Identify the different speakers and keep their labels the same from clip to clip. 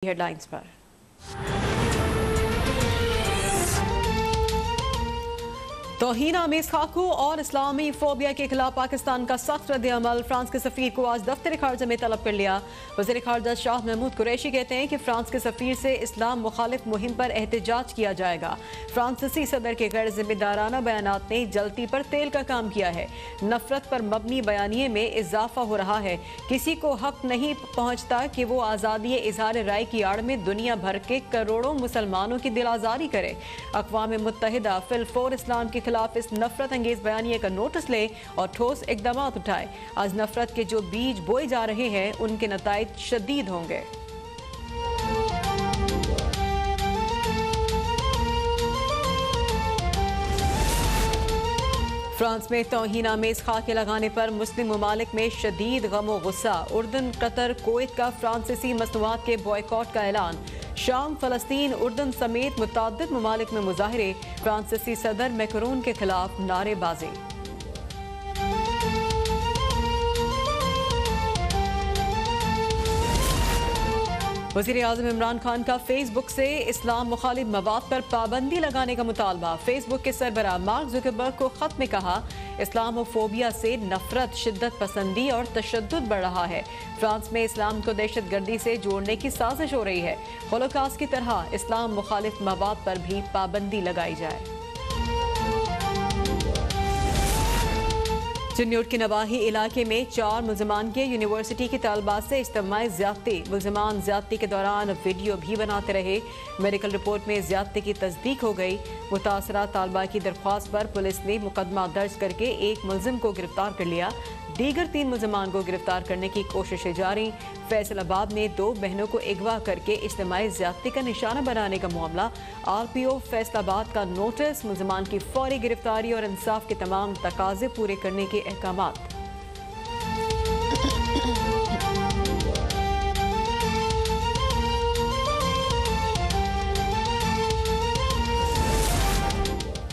Speaker 1: Headlines पर तौहीन आमीज़ खाकों और इस्लामी phobia के खिलाफ पाकिस्तान का सख्त रद्द-ए-अमल। फ्रांस के सफ़ीर को आज दफ्तर खारजा में तलब कर लिया। वज़ीर खारजा शाह महमूद कुरैशी कहते हैं कि फ्रांस के सफ़ीर से इस्लाम मुखालिफ मुहिम पर एहतजाज किया जाएगा। फ्रांसीसी सदर के गैर जिम्मेदाराना बयानात ने जलती पर तेल का काम किया है। नफरत पर मबनी बयानिए में इजाफा हो रहा है। किसी को हक नहीं पहुँचता कि वो आज़ादी इजहार राय की आड़ में दुनिया भर के करोड़ों मुसलमानों की दिल आज़ारी करे। अक़वाम मुत्तहिदा फिलफौर इस्लाम के खिलाफ इस नफरत अंगेज बयानिए का नोटिस ले और ठोस इक़दाम उठाए। आज नफरत के जो बीज बोए जा रहे हैं उनके नताइज शदीद होंगे। फ्रांस में तौहीन आमीज़ खाके लगाने पर मुस्लिम ममालिक में शदीद गम व गुस्सा। उर्दन, कतर, कुवैत का फ्रांसीसी मसनूआत के बॉयकॉट का ऐलान। शाम, फलस्तीन, उर्दन समेत मुतअद्दिद ममालिक में मुजाहिरे। फ्रांसीसी सदर मैक्रोन के खिलाफ नारेबाजी। वज़ीर आज़म इमरान खान का फेसबुक से इस्लाम मुखालिफ मवाद पर पाबंदी लगाने का मुतालबा। फेसबुक के सरबराह मार्क ज़ुकरबर्ग को खत में कहा, इस्लामोफोबिया से नफरत, शिद्दत पसंदी और तशद्दुद बढ़ रहा है। फ्रांस में इस्लाम को दहशतगर्दी से जोड़ने की साजिश हो रही है। होलोकॉस्ट की तरह इस्लाम मुखालिफ मवाद पर भी पाबंदी लगाई जाए। चिन्नौट के नवाही इलाके में 4 मुलजमान के यूनिवर्सिटी की तालबात से इज्तिमाई ज़्यादती। मुलजमान ज़्यादती के दौरान वीडियो भी बनाते रहे। मेडिकल रिपोर्ट में ज़्यादती की तस्दीक हो गई। मुतासरा तालबा की दरख्वास्त पर पुलिस ने मुकदमा दर्ज करके एक मुलजिम को गिरफ्तार कर लिया। दीगर 3 मुलजमान को गिरफ्तार करने की कोशिशें जारी। फैसलाबाद में 2 बहनों को अगवा करके इज्तिमाई ज़्यादती का निशाना बनाने का मामला। RPO फैसलाबाद का नोटिस। मुलजमान की फौरी गिरफ्तारी और इंसाफ के तमाम तकाजे पूरे करने के अहकामात।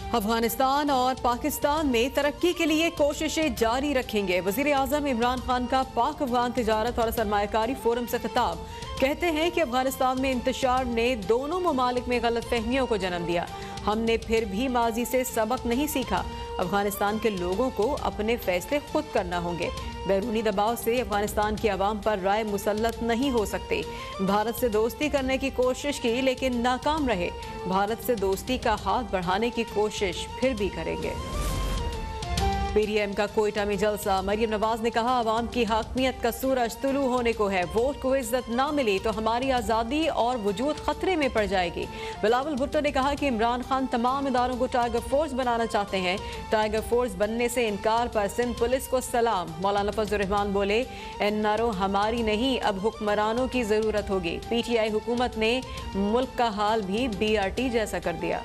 Speaker 1: अफगानिस्तान और पाकिस्तान में तरक्की के लिए कोशिशें जारी रखेंगे। वज़ीर आज़म इमरान खान का पाक अफगान तिजारत और सरमायाकारी फोरम से खिताब। कहते हैं कि अफगानिस्तान में इंतशार ने दोनों ममालिक में गलतफहमियों को जन्म दिया। हमने फिर भी माजी से सबक नहीं सीखा। अफगानिस्तान के लोगों को अपने फैसले खुद करना होंगे। बैरूनी दबाव से अफगानिस्तान की आवाम पर राय मुसल्लत नहीं हो सकते। भारत से दोस्ती करने की कोशिश की लेकिन नाकाम रहे। भारत से दोस्ती का हाथ बढ़ाने की कोशिश फिर भी करेंगे। PDM का कोयटा में जलसा। मरियम नवाज ने कहा, आवाम की हाकमियत का सूरज तुलू होने को है। वोट को इज्जत ना मिली तो हमारी आज़ादी और वजूद खतरे में पड़ जाएगी। बिलावल भुट्टो ने कहा कि इमरान खान तमाम इदारों को टाइगर फोर्स बनाना चाहते हैं। टाइगर फोर्स बनने से इनकार पर सिंध पुलिस को सलाम। मौलाना फजलुर रहमान बोले, NRO हमारी नहीं, अब हुक्मरानों की ज़रूरत होगी। PTI हुकूमत ने मुल्क का हाल भी BRT जैसा कर दिया।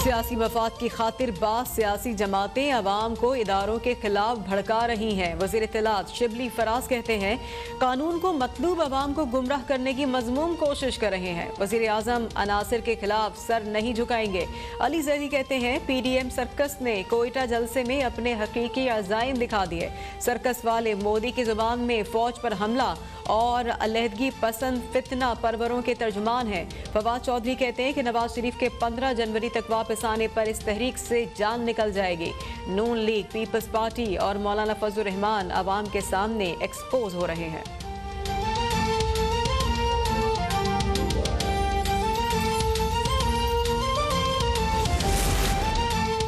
Speaker 1: सियासी मफाद की खातिर बास सियासी जमातें अवाम को इदारों के खिलाफ भड़का रही हैं। वज़ीर इत्तलात शिबली फराज कहते हैं, कानून को मतलूब अवाम को गुमराह करने की मज़मूम कोशिश कर रहे हैं। वज़ीर आज़म अनासिर के खिलाफ सर नहीं झुकाएंगे। अली ज़ैदी कहते हैं, PDM सर्कस ने कोयटा जलसे में अपने हकीकी अज़ाइम दिखा दिए। सर्कस वाले मोदी की ज़ुबान में फौज पर हमला और अलहदगी पसंद फितना परवरों के तर्जुमान हैं। फवाद चौधरी कहते हैं कि नवाज शरीफ के 15 जनवरी तक वापस आने पर इस तहरीक से जान निकल जाएगी। नून लीग, पीपल्स पार्टी और मौलाना फजलुर रहमान अवाम के सामने एक्सपोज हो रहे हैं।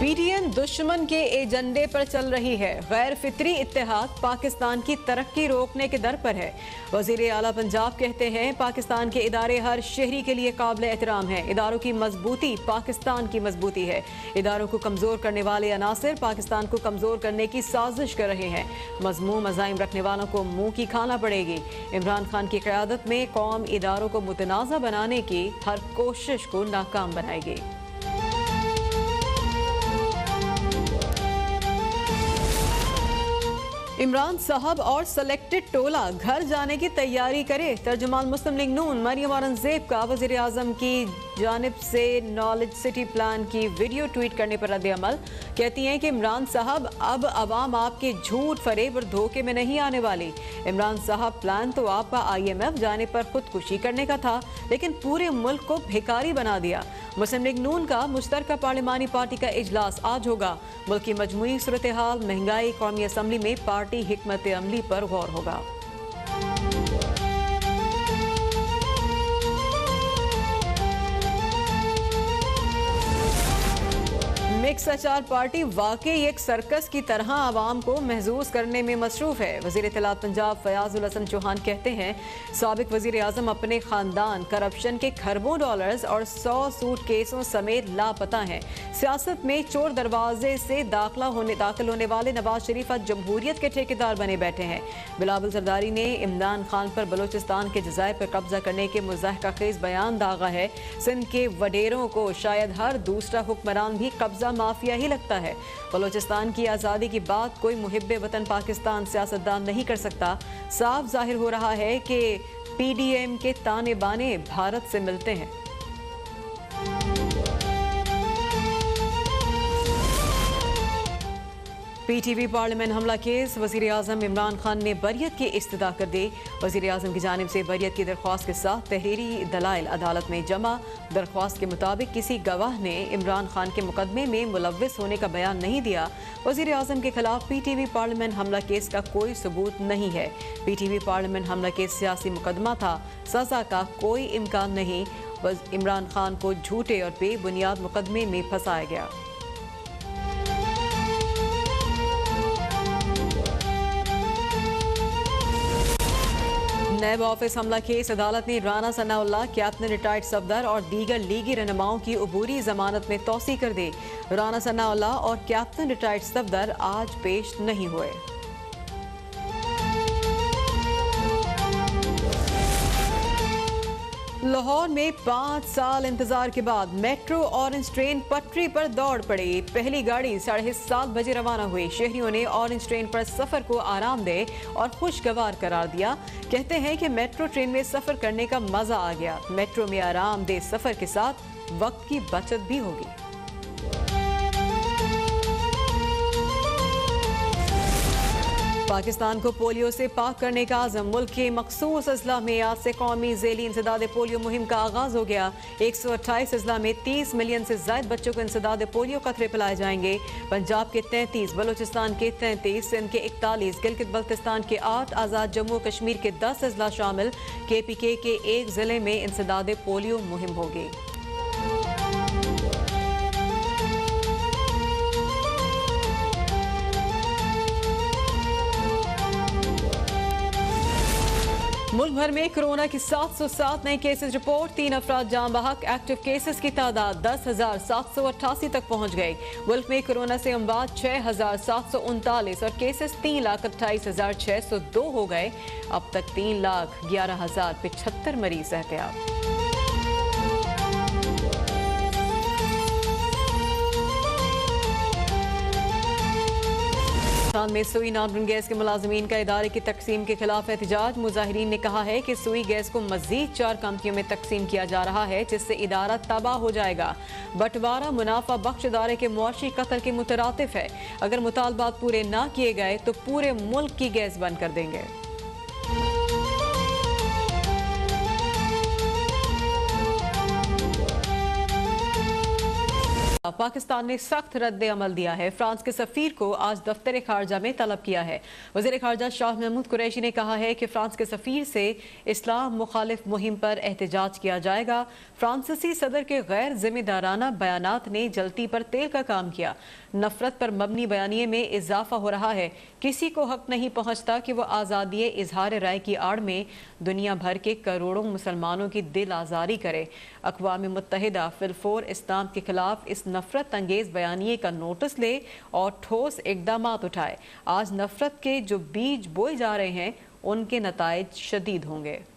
Speaker 1: PDM दुश्मन के एजेंडे पर चल रही है। गैर फितरी इत्तेहाद पाकिस्तान की तरक्की रोकने के दर पर है। वजीर आला पंजाब कहते हैं, पाकिस्तान के इदारे हर शहरी के लिए काबिल एहतराम है। इदारों की मजबूती पाकिस्तान की मजबूती है। इदारों को कमज़ोर करने वाले अनासिर पाकिस्तान को कमज़ोर करने की साजिश कर रहे हैं। मज़मूम अज़ाइम रखने वालों को मुंह की खाना पड़ेगी। इमरान खान की क़यादत में कौम इदारों को मुतनाज़ा बनाने की हर कोशिश को नाकाम बनाएगी। इमरान साहब और सेलेक्टेड टोला घर जाने की तैयारी करे। तर्जुमान मुस्लिम लीग नून मरियम औरंगजेब का वज़ीर आज़म की जानिब से नॉलेज सिटी प्लान की वीडियो ट्वीट करने पर रद्द-ए-अमल। कहती हैं कि इमरान साहब अब अवाम आपके झूठ, फरेब और धोखे में नहीं आने वाली। इमरान साहब, प्लान तो आपका IMF जाने पर खुदकुशी करने का था, लेकिन पूरे मुल्क को भिखारी बना दिया। मुस्लिम लीग नून का मुश्तरका पार्लिमानी पार्टी का इजलास आज होगा। मुल्क की मजमूई सूरत हाल, महंगाई, कौमी असम्बली में पार्टी हिकमत अमली पर गौर होगा। मिक्स अचार पार्टी वाकई एक सर्कस की तरह आवाम को महसूस करने में मसरूफ है। वज़ीर इत्तलात पंजाब फयाजुल हसन चौहान कहते हैं, साबिक वज़ीर आज़म अपने खानदान करप्शन के खरबों डॉलर्स और 100 सूट केसों समेत लापता हैं। सियासत में चोर दरवाजे से दाखिल होने वाले नवाज शरीफ आज जमहूरियत के ठेकेदार बने बैठे हैं। बिलावल जरदारी ने इमरान खान पर बलोचिस्तान के जज़ायर पर कब्जा करने के मुज़ाहका-खेज़ बयान दागा है। सिंध के वडेरों को शायद हर दूसरा हुक्मरान भी कब्जा माफिया ही लगता है। बलोचिस्तान की आज़ादी की बात कोई मुहिब्बे वतन पाकिस्तान सियासतदान नहीं कर सकता। साफ जाहिर हो रहा है कि PDM के ताने बाने भारत से मिलते हैं। PTV पार्लियामेंट हमला केस, वज़ीर आज़म इमरान खान ने बरियत की इस्तदा कर दी। वज़ीर आज़म की जानिब से बरियत की दरख्वास्त के साथ तहरीरी दलाइल अदालत में जमा। दरख्वास्त के मुताबिक किसी गवाह ने इमरान खान के मुकदमे में मुलव्विस होने का बयान नहीं दिया। वज़ीर आज़म के खिलाफ PTV पार्लियामेंट हमला केस का कोई सबूत नहीं है। PTV पार्लियामेंट हमला केस सियासी मुकदमा था, सजा का कोई इम्कान नहीं। इमरान खान को झूठे और बेबुनियाद मुकदमे में फंसाया गया। नैब ऑफिस हमला केस, अदालत ने राना सनाउल्लाह, कैप्टन रिटायर्ड सफदर और दीगर लीगी रहनुमाओं की अबूरी जमानत में तौसी कर दी। राना सनाउल्लाह और कैप्टन रिटायर्ड सफदर आज पेश नहीं हुए। लाहौर में 5 साल इंतजार के बाद मेट्रो ऑरेंज ट्रेन पटरी पर दौड़ पड़ी। पहली गाड़ी 7:30 बजे रवाना हुई। शहरियों ने ऑरेंज ट्रेन पर सफर को आरामदेह और खुशगवार करार दिया। कहते हैं कि मेट्रो ट्रेन में सफर करने का मजा आ गया। मेट्रो में आरामदेह सफर के साथ वक्त की बचत भी होगी। पाकिस्तान को पोलियो से पाक करने का आज़म, मुल्क के मखसूस अजला में आज से कौमी ज़ेली इंसदाद पोलियो मुहिम का आगाज हो गया। 128 अजला में 30 मिलियन से ज़ायद बच्चों को इंसदाद पोलियो कतरे पिलाए जाएंगे। पंजाब के 33, बलोचिस्तान के 33, सिंध के 41, गिलगित बल्तिस्तान के 8, आज़ाद जम्मू कश्मीर के 10 अजला शामिल। KPK के एक ज़िले में इंसदाद पोलियो मुहिम होगी। मुल्क भर में कोरोना की 707 नए केसेस रिपोर्ट, 3 अफराद जान बहक। एक्टिव केसेस की तादाद 10,788 तक पहुंच गई। मुल्क में कोरोना से अमवात 6,739 और केसेस 3,28,602 हो गए। अब तक 3,11,075 मरीज एहतियात। में सुई नार्मन गैस के मुलाजमीन का इदारे की तकसीम के खिलाफ एहतजाज। मुजाहिरीन ने कहा है कि सुई गैस को मजीद 4 कंपनियों में तकसीम किया जा रहा है, जिससे इदारा तबाह हो जाएगा। बंटवारा मुनाफा बख्श इदारे के मुआशी कत्ल के मुतरातिफ है। अगर मुतालबात पूरे ना किए गए तो पूरे मुल्क की गैस बंद कर देंगे। पाकिस्तान ने सख्त रद्द अमल दिया है। फ्रांस के सफीर को आज दफ्तर खारजा में तलब किया है। वज़ीर खारजा शाह महमूद कुरैशी ने कहा है कि फ्रांस के सफीर से इस्लाम मुखालिफ मुहिम पर एहतजाज किया जाएगा। फ्रांसीसी सदर के गैर जिम्मेदाराना बयानात ने जलती पर तेल का काम किया। नफरत पर मबनी बयानिए में इजाफा हो रहा है। किसी को हक नहीं पहुंचता कि वह आज़ादी इजहार राय की आड़ में दुनिया भर के करोड़ों मुसलमानों की दिल आज़ारी करे। अक़वाम मुत्तहिदा फिलफोर इस्लाम के खिलाफ इस नफरत अंगेज बयानिए का नोटिस ले और ठोस इक़दामात उठाए। आज नफरत के जो बीज बोए जा रहे हैं उनके नताइज शदीद होंगे।